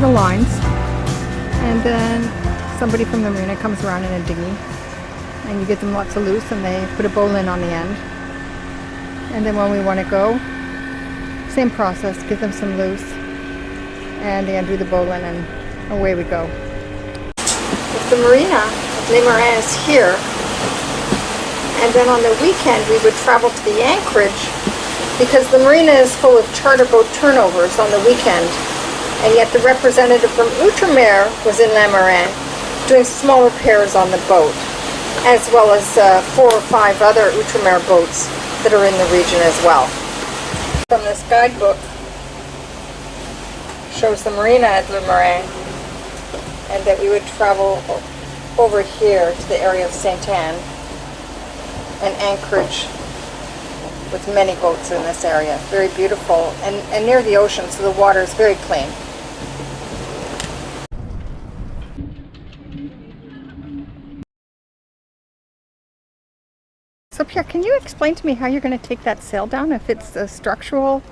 the lines, and then somebody from the marina comes around in a dinghy, and you get them lots of loose, and they put a bowline on the end. And then when we want to go, same process, give them some loose, and they undo the bowline, and away we go. If the marina of Marin is here, and then on the weekend we would travel to the anchorage, because the marina is full of charter boat turnovers on the weekend, and yet the representative from Outremer was in Marin doing small repairs on the boat, as well as 4 or 5 other Outremer boats that are in the region as well. From this guidebook shows the marina at Marin, and that we would travel over here to the area of Ste Anne, an anchorage with many boats in this area. Very beautiful, and near the ocean, so the water is very clean. So Pierre, can you explain to me how you're going to take that sail down if it's a structural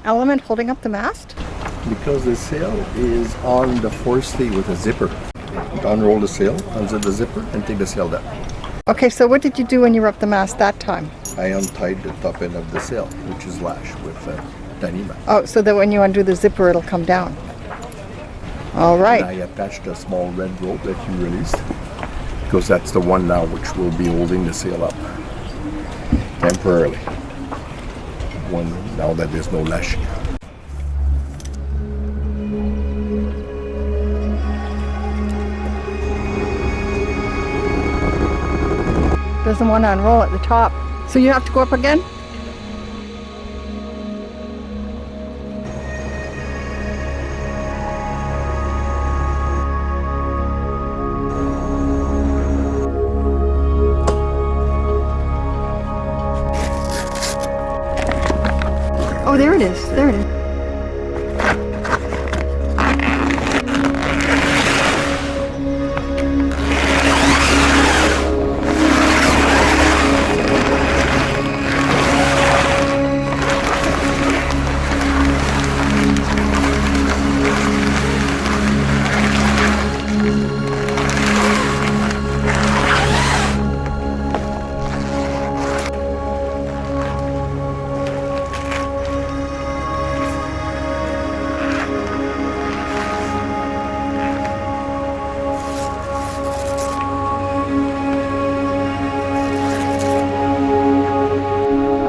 element holding up the mast? Because the sail is on the forestay with a zipper. Unroll the sail, unzip the zipper, and take the sail down. Okay, so what did you do when you were up the mast that time? I untied the top end of the sail, which is lashed with tiny mast. Oh, so that when you undo the zipper, it'll come down. All right. And I attached a small red rope that you released, because that's the one now which will be holding the sail up temporarily. Now that there's no lashing. Doesn't want to unroll at the top. So you have to go up again? Oh, there it is. There it is.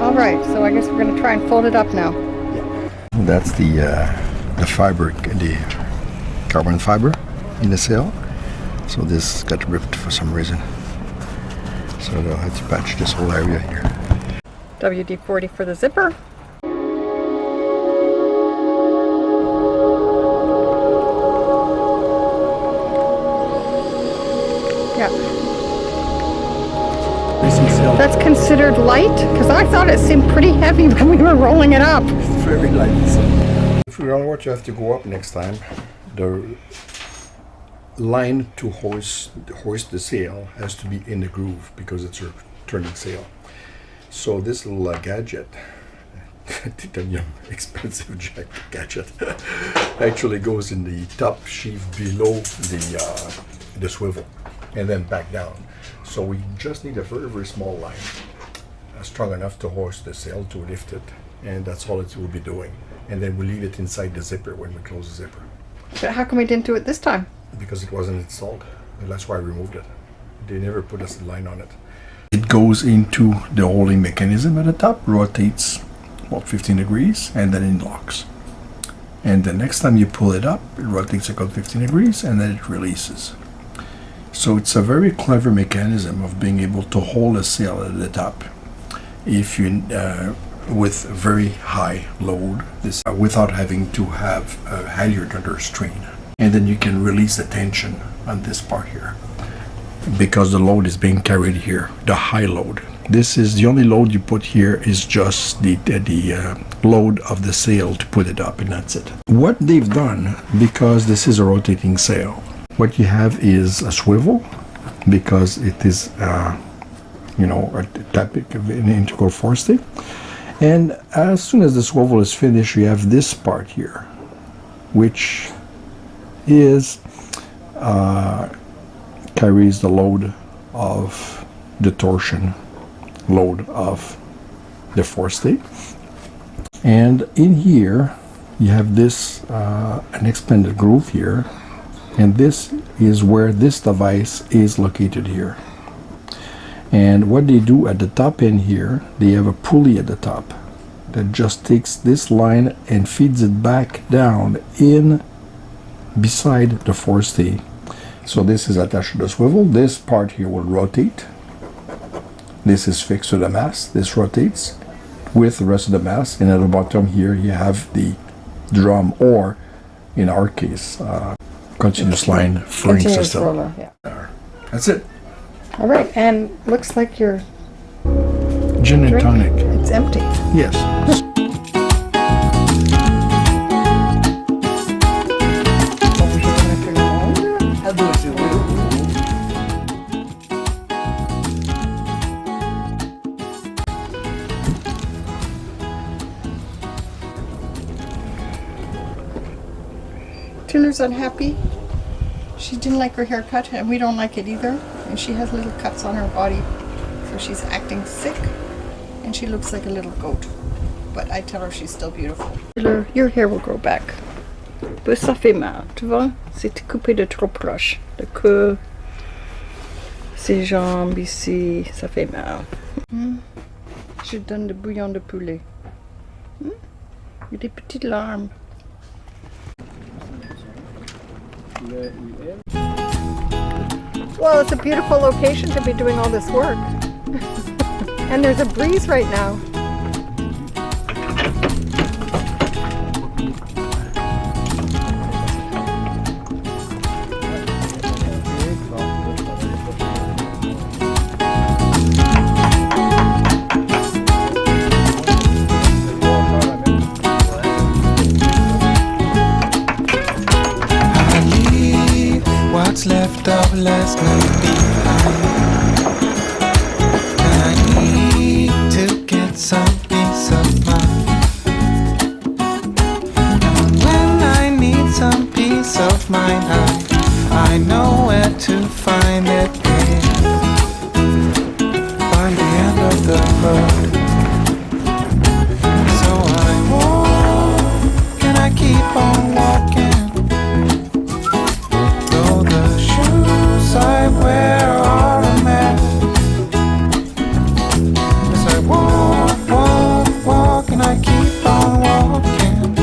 Alright, so I guess we're going to try and fold it up now. That's the fiber, the carbon fiber in the sail. So this got ripped for some reason. So they'll have to patch this whole area here. WD-40 for the zipper. Yeah. That's considered light? Because I thought it seemed pretty heavy when we were rolling it up. It's very light. If you don't want, you have to go up next time. The line to hoist the sail has to be in the groove because it's a turning sail. So this little gadget, titanium expensive gadget, actually goes in the top sheath below the swivel and then back down. So we just need a very, very small line, strong enough to hoist the sail, to lift it, and that's all it will be doing. And then we leave it inside the zipper when we close the zipper. But how come we didn't do it this time? Because it wasn't installed, and that's why I removed it. They never put us a line on it. It goes into the holding mechanism at the top, rotates about 15 degrees, and then it locks. And the next time you pull it up, it rotates about 15 degrees, and then it releases. So it's a very clever mechanism of being able to hold a sail at the top if you with very high load, without having to have a halyard under strain. And then you can release the tension on this part here because the load is being carried here, the high load. This is the only load you put here is just the load of the sail to put it up, and that's it. What they've done, because this is a rotating sail, what you have is a swivel, because it is, a typical an integral forestay. And as soon as the swivel is finished, you have this part here, which is carries the load of the torsion load of the forestay. And in here you have this an expanded groove here, and this is where this device is located here. And what they do at the top end here, they have a pulley at the top that just takes this line and feeds it back down in beside the forestay. So this is attached to the swivel. This part here will rotate. This is fixed to the mast. This rotates with the rest of the mast, and at the bottom here you have the drum, or in our case continuous line freeing Continuous system. roller, yeah. That's it. All right, and looks like your Gin and drink, tonic. it's empty. Yes. Taylor's unhappy. She didn't like her haircut, and we don't like it either. And she has little cuts on her body, so she's acting sick, and she looks like a little goat. But I tell her she's still beautiful. Taylor, your hair will grow back. Mais ça fait mal, tu vois? C'est coupé de trop proche. Le queue, ses jambes ici, ça fait mal. Je donne du bouillon de poulet. Il y a des petites larmes. Well, it's a beautiful location to be doing all this work. And there's a breeze right now. What's left of last night behind, and I need to get some peace of mind. And when I need some peace of mind, I know where to find it. By the end of the road. So I walk and I keep on walking. I wear are a mess. As I walk, walk, walk, and I keep on walking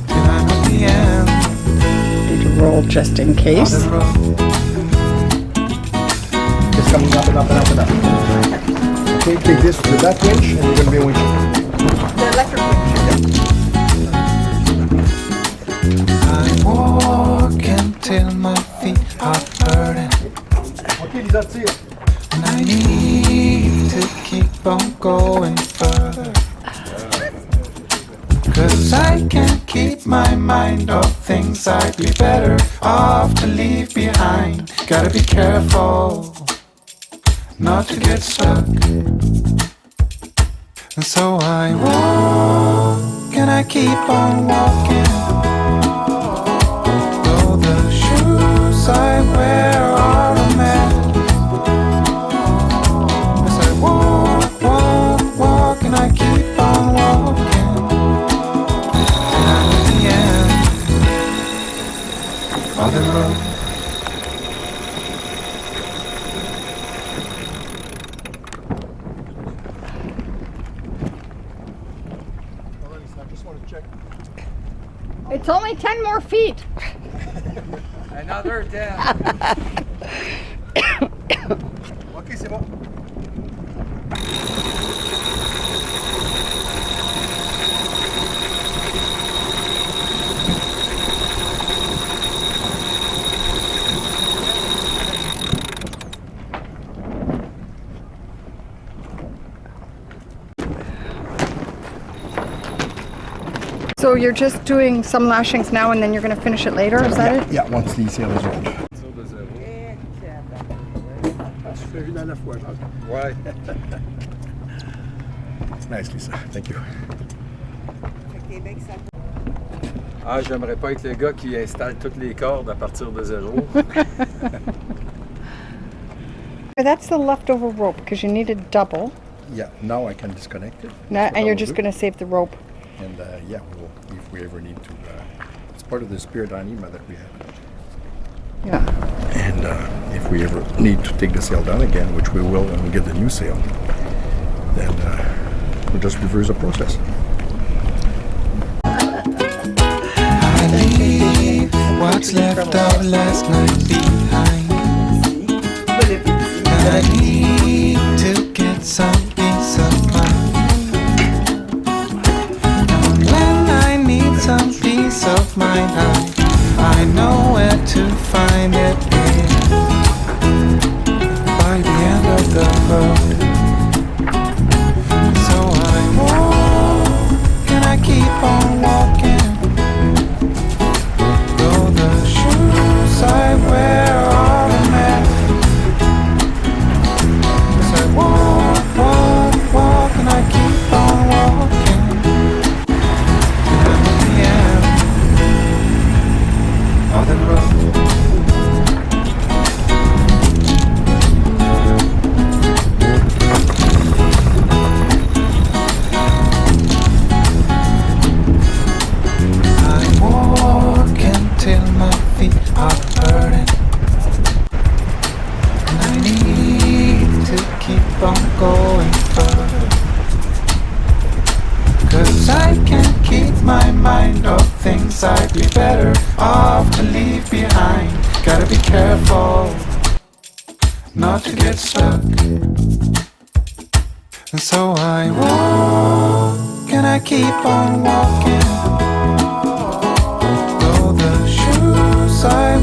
till I'm at the end. Did you roll just in case? Of the road. It's coming up and up and up and up. Okay, take this to that winch, and you're going to be a winch. The electric winch. I walk until my feet are hurting. Okay, that's it. And I need to keep on going further. 'Cause I can't keep my mind off things I'd be better off to leave behind. Gotta be careful not to get stuck. And so I walk and I keep on walking. Though the shoes I wear are a mess. As I walk, walk, walk, and I keep on walking. And I'm at the end of the road. I just want to check. It's only 10 more feet. Another 10. Okay, c'est bon. So you're just doing some lashings now, and then you're going to finish it later, is that it? Yeah, once these here is rolled. Tu fais une à la fois, Jacques. Ouais. It's nice, Lisa. Thank you. Ah, j'aimerais pas être le gars qui installe toutes les cordes à partir de zéro. That's the leftover rope because you need a double. Yeah, now I can disconnect it. Now, That's what and I you're will just do. going to save the rope. And yeah, we'll, if we ever need to, it's part of the spirit anima that we have. Yeah. And if we ever need to take the sail down again, which we will when we get the new sail, then we'll just reverse the process. I leave what's left of last night behind. And I need to get some peace of mind. And when I need some peace of mind, I know where to find it. By the end of the road. So I walk and I keep on walking. Though the shoes I wear are a mess. As I walk and I keep on walking. And I'm at the end of the road. I walk until my feet are hurting. And I need to keep on going further. 'Cause I can't keep my mind off things I'd be better off to leave behind. Gotta be careful not to get stuck. And so I walk and I keep on walking. Though the shoes I